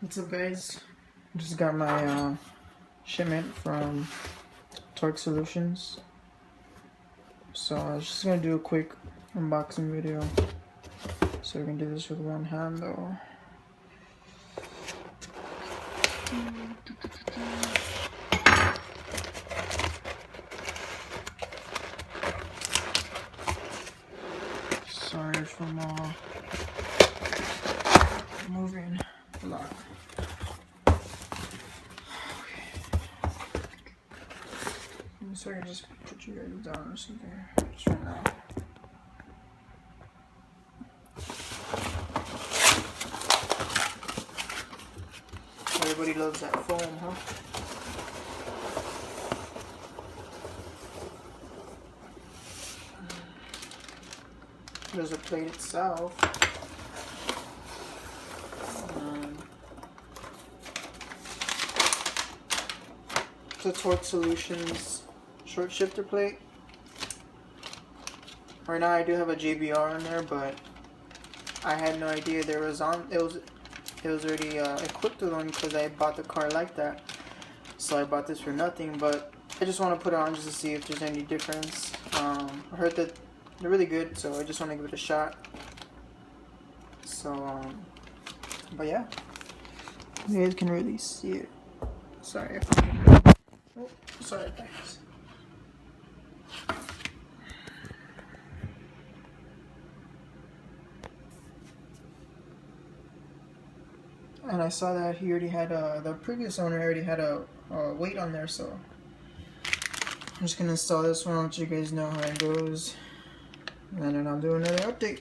What's up, guys? Just got my shipment from Torque Solutions, so I was just gonna do a quick unboxing video. So we can do this with one hand though. Sorry for moving a lot. So I can just put you guys down or something just right now. Everybody loves that foam, huh? There's a plate itself. It's a Torque Solutions short shifter plate. Right now I do have a JBR in there, but I had no idea there was on. It was already equipped with one because I bought the car like that. So I bought this for nothing, but I just want to put it on just to see if there's any difference. I heard that they're really good, so I just want to give it a shot. So, but yeah, you guys can really see it. Sorry. Oh, sorry, guys. And I saw that he already had the previous owner already had a weight on there, so I'm just gonna install this one. I'll let you guys know how it goes, and then I'll do another update.